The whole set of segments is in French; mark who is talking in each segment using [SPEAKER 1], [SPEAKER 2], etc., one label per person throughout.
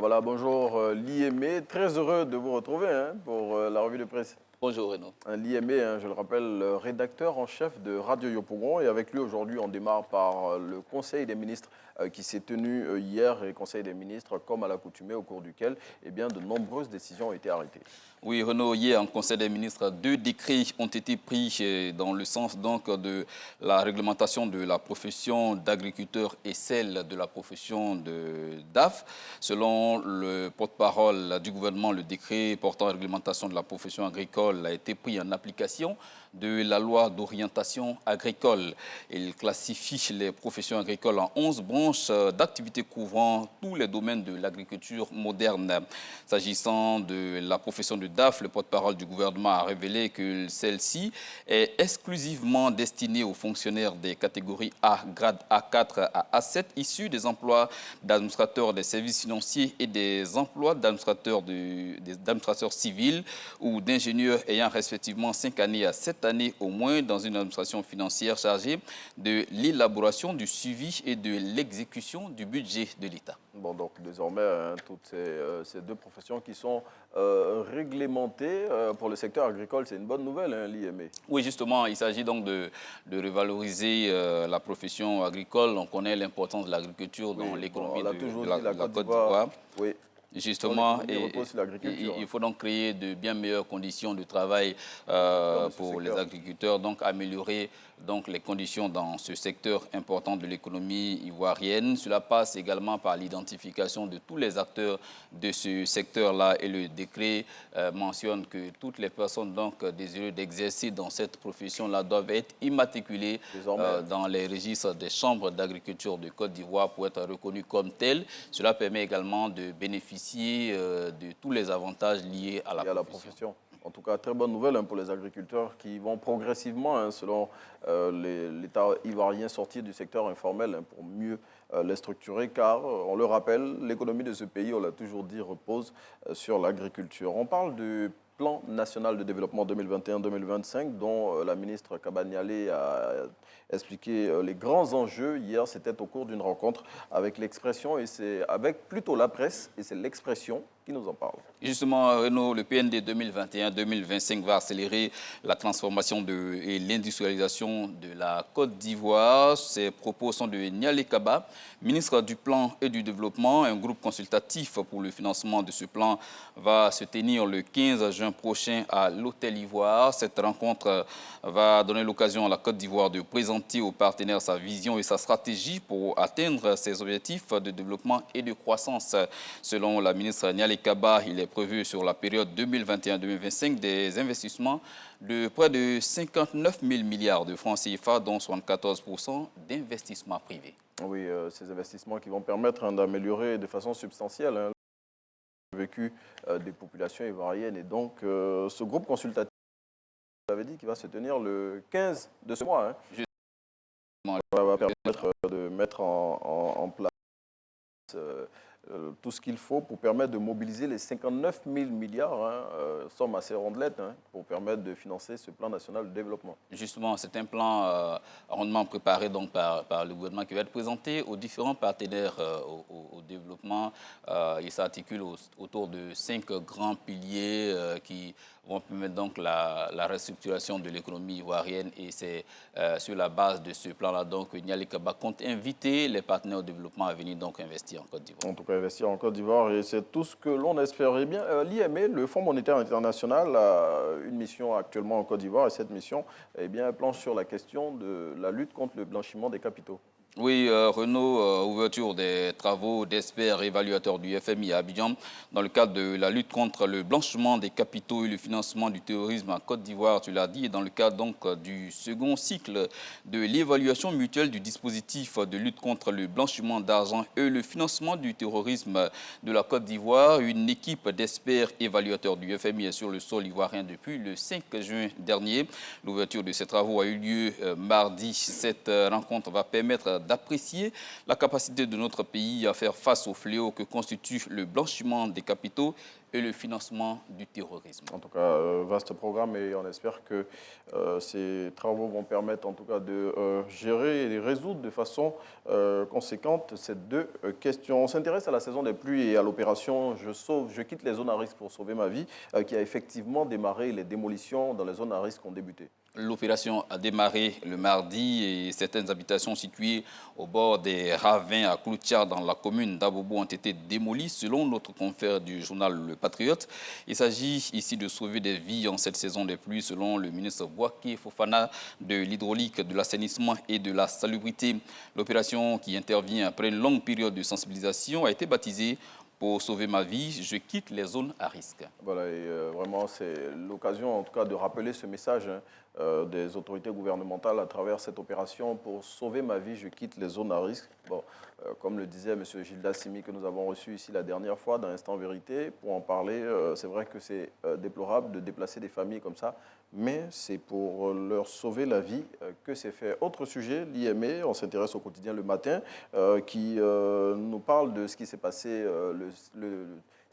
[SPEAKER 1] voilà, bonjour Liémé. Très heureux de vous retrouver pour la revue de presse.
[SPEAKER 2] Bonjour Renaud.
[SPEAKER 1] Liémé, je le rappelle, rédacteur en chef de Radio Yopougon. Et avec lui aujourd'hui, on démarre par le Conseil des ministres qui s'est tenu hier. Et Conseil des ministres, comme à l'accoutumée, au cours duquel de nombreuses décisions ont été arrêtées.
[SPEAKER 2] Oui, Renaud, hier en Conseil des ministres, 2 décrets ont été pris dans le sens donc de la réglementation de la profession d'agriculteur et celle de la profession de DAF. Selon le porte-parole du gouvernement, le décret portant réglementation de la profession agricole a été pris en application de la loi d'orientation agricole. Il classifie les professions agricoles en 11 branches d'activités couvrant tous les domaines de l'agriculture moderne. S'agissant de la profession de DAF, le porte-parole du gouvernement a révélé que celle-ci est exclusivement destinée aux fonctionnaires des catégories A, grade A4 à A7, issus des emplois d'administrateurs des services financiers et des emplois d'administrateurs civils ou d'ingénieurs ayant respectivement 5 années à 7 années au moins dans une administration financière chargée de l'élaboration, du suivi et de l'exécution du budget de l'État.
[SPEAKER 1] Bon, donc désormais, toutes ces deux professions qui sont réglementées pour le secteur agricole, c'est une bonne nouvelle, l'IME.
[SPEAKER 2] Oui, justement, il s'agit donc de revaloriser la profession agricole. On connaît l'importance de l'agriculture dans l'économie de la Côte d'Ivoire.
[SPEAKER 1] Oui.
[SPEAKER 2] Justement, il faut donc créer de bien meilleures conditions de travail pour les agriculteurs, donc améliorer les conditions dans ce secteur important de l'économie ivoirienne. Cela passe également par l'identification de tous les acteurs de ce secteur-là et le décret mentionne que toutes les personnes désireuses d'exercer dans cette profession-là doivent être immatriculées dans les registres des chambres d'agriculture de Côte d'Ivoire pour être reconnues comme telles. Cela permet également de bénéficier de tous les avantages liés à la profession.
[SPEAKER 1] En tout cas, très bonne nouvelle pour les agriculteurs qui vont progressivement, selon l'État ivoirien, sortir du secteur informel pour mieux les structurer, car, on le rappelle, l'économie de ce pays, on l'a toujours dit, repose sur l'agriculture. On parle du plan national de développement 2021-2025 dont la ministre Kabaniale a expliqué les grands enjeux. Hier, c'était au cours d'une rencontre avec l'Expression et c'est avec plutôt la presse et c'est l'Expression qui nous en parle.
[SPEAKER 2] Justement, Renaud, le PND 2021-2025 va accélérer la transformation et l'industrialisation de la Côte d'Ivoire. Ces propos sont de Nialé Kaba, ministre du Plan et du Développement. Un groupe consultatif pour le financement de ce plan va se tenir le 15 juin prochain à l'Hôtel Ivoire. Cette rencontre va donner l'occasion à la Côte d'Ivoire de présenter aux partenaires sa vision et sa stratégie pour atteindre ses objectifs de développement et de croissance. Selon la ministre Nialé Kaba, il est prévu sur la période 2021-2025 des investissements de près de 59 000 milliards de francs CFA, dont 74% d'investissements privés.
[SPEAKER 1] Oui, ces investissements qui vont permettre d'améliorer de façon substantielle le vécu des populations ivoiriennes. Et donc, ce groupe consultatif, vous avez dit qu'il va se tenir le 15 de ce mois. Ça va permettre de mettre en place tout ce qu'il faut pour permettre de mobiliser les 59 000 milliards, somme assez rondelette, pour permettre de financer ce plan national de développement.
[SPEAKER 2] Justement, c'est un plan rondement préparé donc, par le gouvernement qui va être présenté aux différents partenaires au développement. Il s'articule autour de 5 grands piliers qui vont permettre donc la restructuration de l'économie ivoirienne et c'est sur la base de ce plan-là donc Nialé Kaba compte inviter les partenaires au développement à venir donc investir en Côte d'Ivoire.
[SPEAKER 1] En tout cas, investir en Côte d'Ivoire et c'est tout ce que l'on espérait bien. L'IME, le Fonds monétaire international, a une mission actuellement en Côte d'Ivoire et cette mission planche sur la question de la lutte contre le blanchiment des capitaux.
[SPEAKER 2] Oui, Renaud, ouverture des travaux d'experts évaluateurs du FMI à Abidjan dans le cadre de la lutte contre le blanchiment des capitaux et le financement du terrorisme en Côte d'Ivoire, tu l'as dit, et dans le cadre donc du second cycle de l'évaluation mutuelle du dispositif de lutte contre le blanchiment d'argent et le financement du terrorisme de la Côte d'Ivoire. Une équipe d'experts évaluateurs du FMI est sur le sol ivoirien depuis le 5 juin dernier. L'ouverture de ces travaux a eu lieu mardi. Cette rencontre va permettre d'apprécier la capacité de notre pays à faire face au fléau que constitue le blanchiment des capitaux et le financement du terrorisme.
[SPEAKER 1] En tout cas, vaste programme et on espère que ces travaux vont permettre en tout cas de gérer et de résoudre de façon conséquente ces deux questions. On s'intéresse à la saison des pluies et à l'opération Je quitte les zones à risque pour sauver ma vie qui a effectivement démarré. Les démolitions dans les zones à risque ont débuté.
[SPEAKER 2] L'opération a démarré le mardi et certaines habitations situées au bord des ravins à Cloutiard dans la commune d'Abobo ont été démolies selon notre confrère du journal Le Patriote. Il s'agit ici de sauver des vies en cette saison des pluies selon le ministre Bouaké Fofana de l'hydraulique, de l'assainissement et de la salubrité. L'opération qui intervient après une longue période de sensibilisation a été baptisée pour sauver ma vie, je quitte les zones à risque.
[SPEAKER 1] Voilà, et vraiment, c'est l'occasion, en tout cas, de rappeler ce message des autorités gouvernementales à travers cette opération. Pour sauver ma vie, je quitte les zones à risque. Bon, comme le disait M. Gilda Simi, que nous avons reçu ici la dernière fois dans Instant Vérité, pour en parler, c'est vrai que c'est déplorable de déplacer des familles comme ça, mais c'est pour leur sauver la vie que c'est fait. Autre sujet, l'IME, on s'intéresse au quotidien le matin, qui nous parle de ce qui s'est passé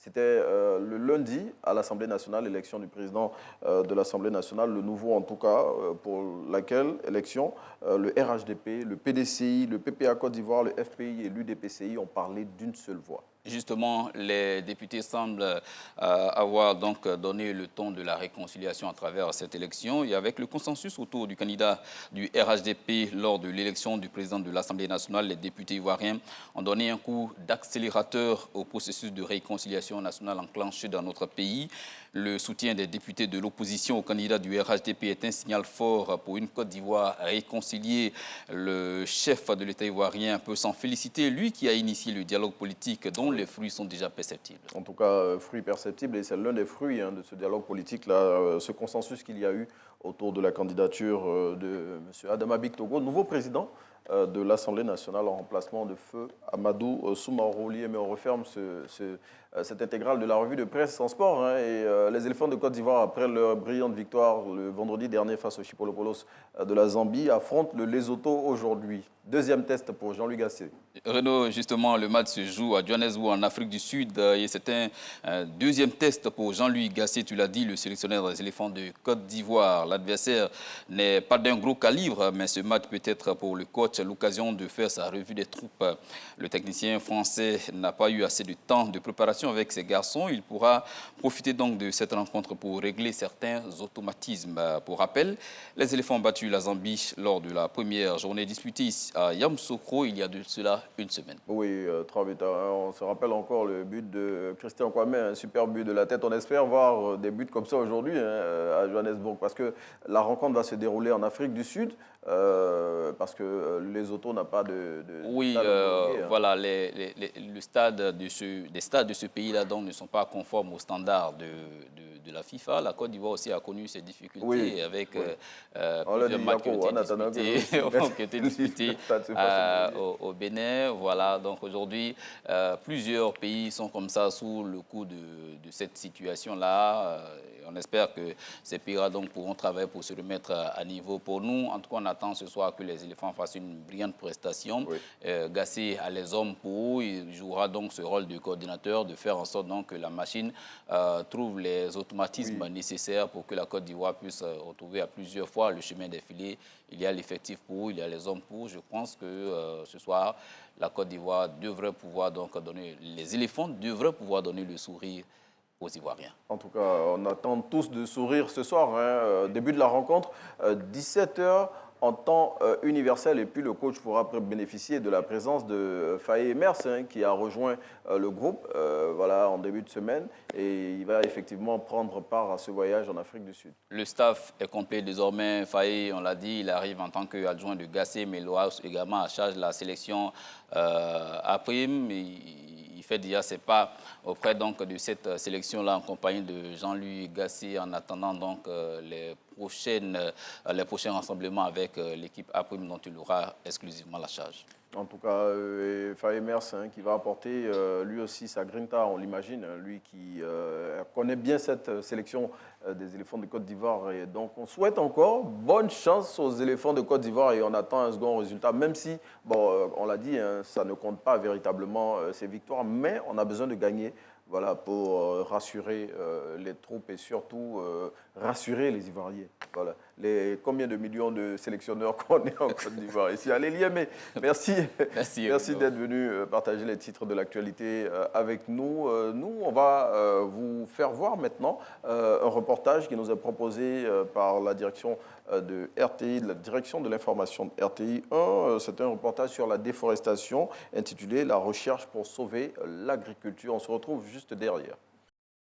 [SPEAKER 1] c'était le lundi à l'Assemblée nationale, l'élection du président de l'Assemblée nationale, le nouveau en tout cas, pour laquelle élection, le RHDP, le PDCI, le PPA Côte d'Ivoire, le FPI et l'UDPCI ont parlé d'une seule voix.
[SPEAKER 2] Justement, les députés semblent avoir donc donné le ton de la réconciliation à travers cette élection et avec le consensus autour du candidat du RHDP lors de l'élection du président de l'Assemblée nationale, les députés ivoiriens ont donné un coup d'accélérateur au processus de réconciliation nationale enclenché dans notre pays. Le soutien des députés de l'opposition au candidat du RHDP est un signal fort pour une Côte d'Ivoire réconciliée. Le chef de l'État ivoirien peut s'en féliciter, lui qui a initié le dialogue politique dont les fruits sont déjà perceptibles.
[SPEAKER 1] En tout cas, fruits perceptibles, et c'est l'un des fruits de ce dialogue politique-là, ce consensus qu'il y a eu autour de la candidature de M. Adama Bictogo, nouveau président de l'Assemblée nationale en remplacement de feu Amadou Soumaoro. Mais on referme cette intégrale de la revue de presse en sport. Et les éléphants de Côte d'Ivoire, après leur brillante victoire le vendredi dernier face au Chipolopoulos de la Zambie, affrontent le Lesotho aujourd'hui. Deuxième test pour Jean-Louis Gasset.
[SPEAKER 2] Renaud, justement, le match se joue à Johannesburg, en Afrique du Sud. Et c'est un deuxième test pour Jean-Louis Gasset, tu l'as dit, le sélectionneur des éléphants de Côte d'Ivoire. L'adversaire n'est pas d'un gros calibre, mais ce match peut être pour le coach l'occasion de faire sa revue des troupes. Le technicien français n'a pas eu assez de temps de préparation avec ses garçons. Il pourra profiter donc de cette rencontre pour régler certains automatismes. Pour rappel, les éléphants ont battu la Zambie lors de la première journée disputée à Yamoussoukro il y a de cela une semaine.
[SPEAKER 1] Oui, 3 buts à 1. On se rappelle encore le but de Christian Kwame, un super but de la tête. On espère voir des buts comme ça aujourd'hui à Johannesburg parce que la rencontre va se dérouler en Afrique du Sud parce que Lesotho n'a pas de
[SPEAKER 2] oui,
[SPEAKER 1] stade
[SPEAKER 2] voilà, les stades de ce pays-là ne sont pas conformes aux standards de la FIFA. La Côte d'Ivoire aussi a connu ses difficultés avec plusieurs matchs qui ont été disputés au Bénin. Voilà, donc aujourd'hui, plusieurs pays sont comme ça sous le coup de cette situation-là. On espère que ces pays-là pourront travailler pour se remettre à niveau. Pour nous, en tout cas, on attend ce soir que les éléphants fassent une brillante prestation. Oui. Gasset a les hommes pour, il jouera donc ce rôle de coordinateur, de faire en sorte donc, que la machine trouve les automatismes nécessaires pour que la Côte d'Ivoire puisse retrouver à plusieurs fois le chemin des filets. Il y a l'effectif pour, il y a les hommes pour. Je pense que ce soir, la Côte d'Ivoire devrait pouvoir donc donner, les éléphants devraient pouvoir donner le sourire aux Ivoiriens.
[SPEAKER 1] En tout cas, on attend tous de sourire ce soir. Début de la rencontre, 17h en temps universel. Et puis le coach pourra bénéficier de la présence de Faye Mers qui a rejoint le groupe voilà, en début de semaine. Et il va effectivement prendre part à ce voyage en Afrique du Sud.
[SPEAKER 2] Le staff est complet désormais. Faye, on l'a dit, il arrive en tant qu'adjoint de Gasset, mais il aura également à charge la sélection à prime. Il fait déjà ses pas auprès donc, de cette sélection-là en compagnie de Jean-Louis Gasset en attendant donc les les prochains rassemblements avec l'équipe APRIM dont il aura exclusivement la charge.
[SPEAKER 1] En tout cas, Faemers qui va apporter lui aussi sa grinta, on l'imagine, lui qui connaît bien cette sélection des éléphants de Côte d'Ivoire. Et donc, on souhaite encore bonne chance aux éléphants de Côte d'Ivoire et on attend un second résultat, même si, bon, on l'a dit, hein, ça ne compte pas véritablement ces victoires, mais on a besoin de gagner. Voilà, pour rassurer les troupes et surtout rassurer les Ivoiriens. Voilà. Combien de millions de sélectionneurs qu'on est en Côte d'Ivoire ici. Allez, Liamé, merci. Merci d'être venu partager les titres de l'actualité avec nous. Nous, on va vous faire voir maintenant un reportage qui nous est proposé par la direction de RTI, de la direction de l'information de RTI 1. C'est un reportage sur la déforestation intitulé « La recherche pour sauver l'agriculture ». On se retrouve juste derrière.